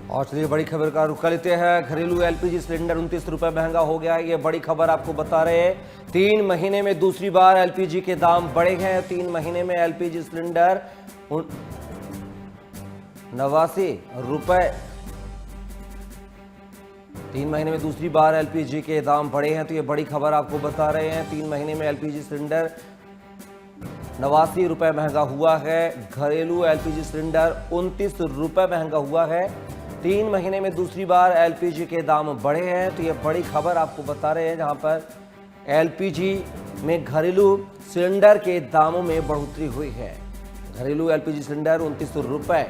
और चलिए बड़ी खबर का रुख कर लेते हैं। घरेलू एलपीजी सिलेंडर 29 रुपए महंगा हो गया है। ये बड़ी खबर आपको बता रहे हैं। 3 महीने में दूसरी बार एलपीजी के दाम बढ़े हैं। 3 महीने में एलपीजी सिलेंडर 89 रुपए। 3 महीने में दूसरी बार एलपीजी के दाम बढ़े हैं। तो ये बड़ी खबर आपको बता रहे हैं। 3 महीने में एलपीजी सिलेंडर 89 रुपए महंगा हुआ है। घरेलू एलपीजी सिलेंडर 29 रुपए महंगा हुआ है। 3 महीने में दूसरी बार एलपीजी के दाम बढ़े हैं। तो ये बड़ी खबर आपको बता रहे हैं, जहां पर एलपीजी में घरेलू सिलेंडर के दामों में बढ़ोतरी हुई है। घरेलू एलपीजी सिलेंडर 29 रुपए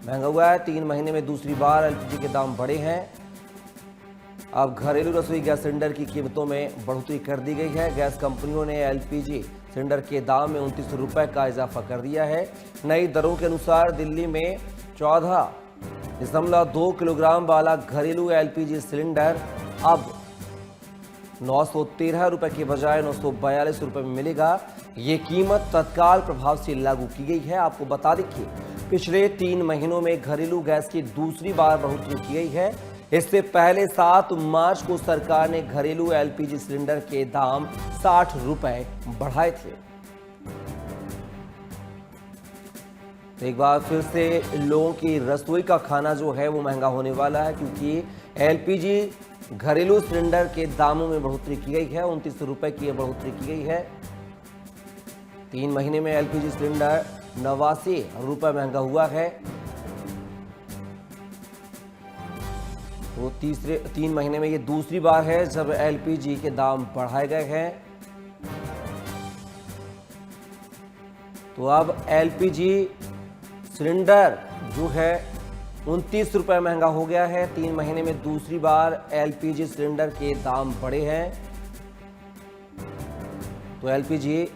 महंगा हुआ है। 3 महीने में दूसरी बार एलपीजी के दाम बढ़े हैं। अब घरेलू रसोई गैस सिलेंडर की कीमतों में बढ़ोतरी कर दी गई है। गैस कंपनियों ने एलपीजी सिलेंडर के दाम में 29 रुपए का इजाफा कर दिया है। नई दरों के अनुसार दिल्ली में 14.2 किलोग्राम वाला घरेलू एलपीजी सिलेंडर अब 913 रुपए के बजाय 942 रुपए में मिलेगा। ये कीमत तत्काल प्रभाव से लागू की गई है। आपको बता दें कि पिछले 3 महीनों में घरेलू गैस की दूसरी बार बढ़ोतरी की गई है। इससे पहले 7 मार्च को सरकार ने घरेलू एलपीजी सिलेंडर के दाम 60 रुपए बढ़ाए थे। तो एक बार फिर से लोगों की रसोई का खाना जो है वो महंगा होने वाला है, क्योंकि एलपीजी घरेलू सिलेंडर के दामों में बढ़ोतरी की गई है। 29 रुपए की यह बढ़ोतरी की गई है। 3 महीने में एलपीजी सिलेंडर 89 रुपए महंगा हुआ है। तो 3 महीने में ये दूसरी बार है जब एलपीजी के दाम बढ़ाए गए हैं। तो अब एलपीजी सिलेंडर जो है 29 रुपए महंगा हो गया है। 3 महीने में दूसरी बार एलपीजी सिलेंडर के दाम बढ़े हैं। तो एलपीजी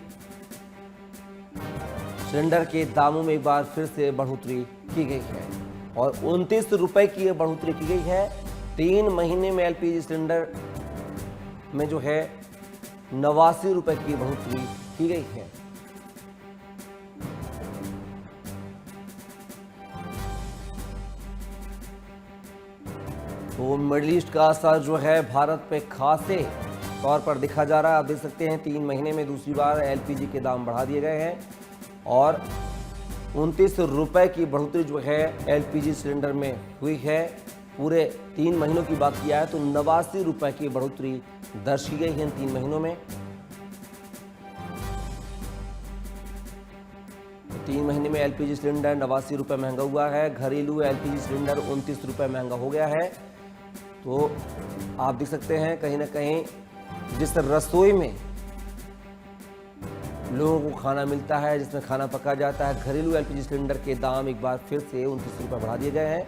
सिलेंडर के दामों में एक बार फिर से बढ़ोतरी की गई है और 29 रुपए की यह बढ़ोतरी की गई है। 3 महीने में एलपीजी सिलेंडर में जो है 89 रुपए की बढ़ोतरी की गई है। तो मिडिल ईस्ट का असर जो है भारत पे खासे तौर पर दिखा जा रहा है। आप देख सकते हैं 3 महीने में दूसरी बार एलपीजी के दाम बढ़ा दिए गए हैं और 29 रुपए की बढ़ोतरी जो है एलपीजी सिलेंडर में हुई है। पूरे 3 महीनों की बात किया है तो 89 रुपए की बढ़ोतरी दर्ज की गई है इन 3 महीनों में। 3 महीने में एलपीजी सिलेंडर 89 रुपए महंगा हुआ है। घरेलू एलपीजी सिलेंडर 29 रुपए महंगा हो गया है। तो आप देख सकते हैं कहीं ना कहीं जिस रसोई में लोगों को खाना मिलता है, जिसमें खाना पका जाता है, घरेलू एलपीजी सिलेंडर के दाम एक बार फिर से 29 रुपए बढ़ा दिए गए हैं।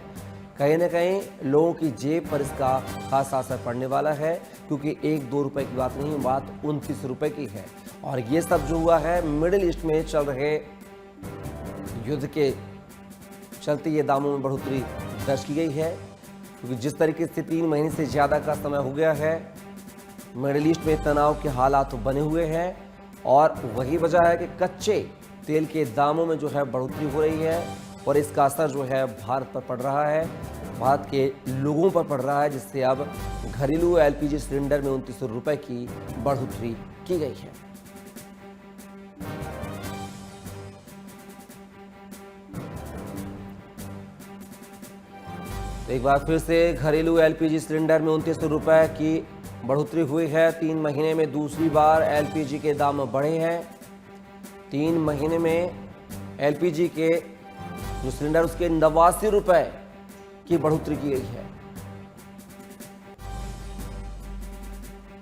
कहीं ना कहीं लोगों की जेब पर इसका खासा असर पड़ने वाला है, क्योंकि 1-2 रुपए की बात नहीं, बात 29 रुपए की है। और ये सब जो हुआ है मिडिल ईस्ट में चल रहे युद्ध के चलते ये दामों में बढ़ोतरी दर्ज की गई है, क्योंकि जिस तरीके से 3 महीने से ज़्यादा का समय हो गया है, मिडिल ईस्ट में तनाव के हालात बने हुए हैं और वही वजह है कि कच्चे तेल के दामों में जो है बढ़ोतरी हो रही है और इसका असर जो है भारत पर पड़ रहा है, भारत के लोगों पर पड़ रहा है, जिससे अब घरेलू एलपीजी सिलेंडर में 29 रुपए की बढ़ोतरी की गई है। तो एक बार फिर से घरेलू एलपीजी सिलेंडर में 29 रुपए की बढ़ोतरी हुई है। 3 महीने में दूसरी बार एलपीजी के दाम बढ़े हैं। 3 महीने में एलपीजी के जो सिलेंडर उसके 89 रुपए की बढ़ोतरी की गई है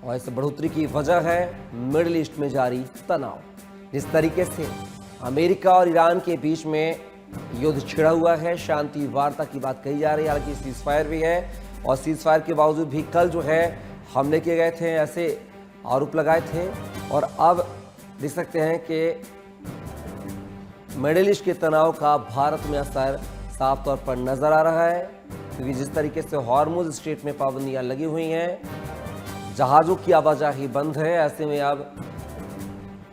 और इस बढ़ोतरी की वजह है मिडिल ईस्ट में जारी तनाव। जिस तरीके से अमेरिका और ईरान के बीच में युद्ध छिड़ा हुआ है, शांति वार्ता की बात कही जा रही है, हालांकि सीज फायर भी है और सीज फायर के बावजूद भी कल जो है हमले किए गए थे, ऐसे आरोप लगाए थे। और अब देख सकते हैं कि मिडिल ईस्ट के तनाव का भारत में असर साफ तौर पर नजर आ रहा है, क्योंकि जिस तरीके से हॉर्मुज स्ट्रेट में पाबंदियां लगी हुई हैं, जहाज़ों की आवाजाही बंद है, ऐसे में अब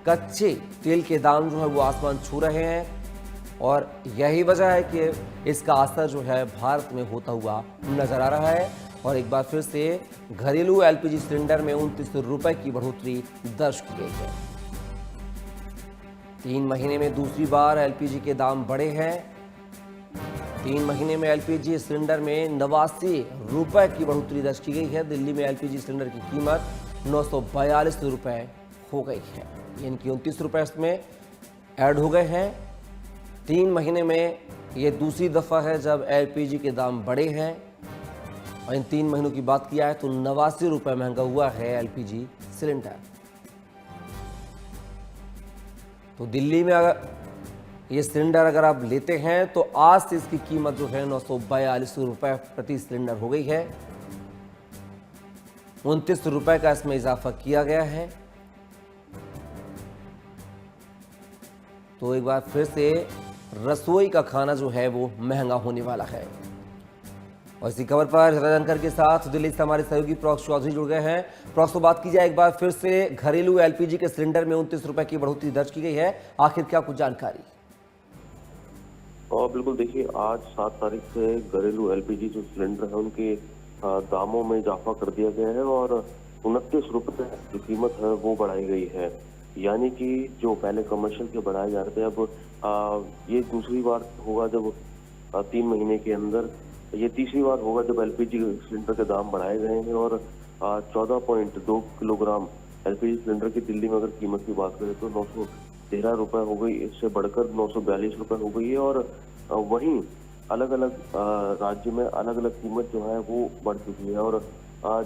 कच्चे तेल के दाम जो है वो आसमान छू रहे हैं और यही वजह है कि इसका असर जो है भारत में होता हुआ नजर आ रहा है। और एक बार फिर से घरेलू एलपीजी सिलेंडर में 29 रुपए की बढ़ोतरी दर्ज की गई है। 3 महीने में दूसरी बार एलपीजी के दाम बढ़े हैं। 3 महीने में एलपीजी सिलेंडर में 89 रुपए की बढ़ोतरी दर्ज की गई है। दिल्ली में एलपीजी सिलेंडर की कीमत 942 रुपए हो गई है, यानी कि 29 रुपए इसमें ऐड हो गए हैं। 3 महीने में ये दूसरी दफा है जब एलपीजी के दाम बढ़े हैं। और इन 3 महीनों की बात किया है तो 89 रुपए महंगा हुआ है एलपीजी सिलेंडर। तो दिल्ली में अगर ये सिलेंडर अगर आप लेते हैं तो आज से इसकी कीमत जो है 942 रुपए प्रति सिलेंडर हो गई है। 29 रुपए का इसमें इजाफा किया गया है। तो एक बार फिर से रसोई का खाना जो है वो महंगा होने वाला है। और इसी खबर पर ज्यादा जानकारी के साथ दिल्ली से हमारे सहयोगी प्रॉक्स चौधरी जुड़ गए हैं। प्रॉक्स, तो बात की जाए एक बार फिर से घरेलू एलपीजी के सिलेंडर में 29 रुपए की बढ़ोतरी दर्ज की गई है, आखिर क्या कुछ जानकारी? और बिल्कुल देखिए, आज 7 तारीख से घरेलू एलपीजी जो सिलेंडर है उनके दामों में इजाफा कर दिया गया है और 29 रुपए जो कीमत है वो बढ़ाई गई है। यानी कि जो पहले कमर्शियल के बढ़ाए जा रहे थे, अब ये दूसरी बार होगा जब 3 महीने के अंदर, ये तीसरी बार होगा जब एलपीजी सिलेंडर के दाम बढ़ाए गए हैं। और 14.2 किलोग्राम एलपीजी सिलेंडर की दिल्ली में अगर कीमत की बात करें तो 913 रुपए हो गई, इससे बढ़कर 942 रुपए हो गई है। और वहीं अलग अलग राज्य में अलग अलग कीमत जो है वो बढ़ चुकी है। और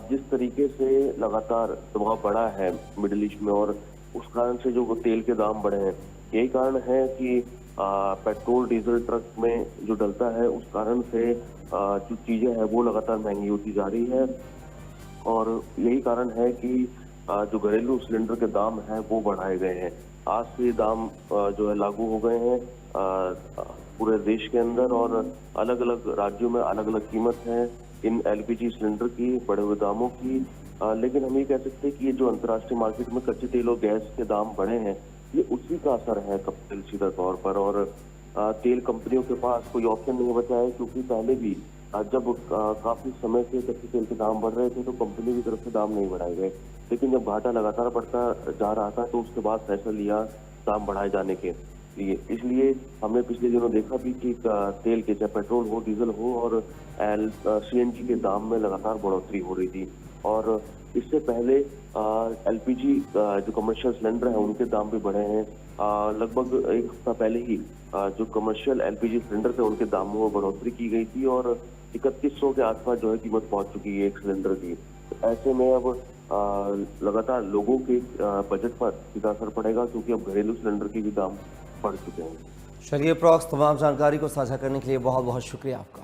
जिस तरीके से लगातार दबाव बढ़ा है मिडिल ईस्ट में और उस कारण से जो तेल के दाम बढ़े हैं, यही कारण है कि पेट्रोल डीजल ट्रक में जो डलता है उस कारण से जो चीजें हैं वो लगातार महंगी होती जा रही है। और यही कारण है कि जो घरेलू सिलेंडर के दाम हैं वो बढ़ाए गए हैं। आज से दाम जो है लागू हो गए हैं पूरे देश के अंदर और अलग अलग राज्यों में अलग अलग कीमत है इन एलपीजी सिलेंडर की, बढ़े हुए दामों की। लेकिन हम ये कह सकते हैं कि ये जो अंतर्राष्ट्रीय मार्केट में कच्चे तेल और गैस के दाम बढ़े हैं, ये उसी का असर है कपिल सीधा तौर पर। और तेल कंपनियों के पास कोई ऑप्शन नहीं बचा है, क्योंकि पहले भी जब काफी समय से कच्चे तेल के दाम बढ़ रहे थे तो कंपनी की तरफ से दाम नहीं बढ़ाए गए। लेकिन जब घाटा लगातार बढ़ता जा रहा था तो उसके बाद फैसला लिया दाम बढ़ाए जाने के लिए। इसलिए हमने पिछले दिनों देखा भी कि तेल के, चाहे पेट्रोल हो, डीजल हो और सीएनजी के दाम में लगातार बढ़ोतरी हो रही थी। और इससे पहले एलपीजी जो कमर्शियल सिलेंडर है उनके दाम भी बढ़े हैं। लगभग एक हफ्ता पहले ही जो कमर्शियल एलपीजी सिलेंडर थे उनके दामों में बढ़ोतरी की गई थी और 3100 के आसपास जो है कीमत पहुंच चुकी है एक सिलेंडर की। तो ऐसे में अब लगातार लोगों के बजट पर सीधा असर पड़ेगा, क्योंकि अब घरेलू सिलेंडर के भी दाम बढ़ चुके हैं। चलिए प्रॉक्स, तमाम जानकारी को साझा करने के लिए बहुत बहुत शुक्रिया आपका।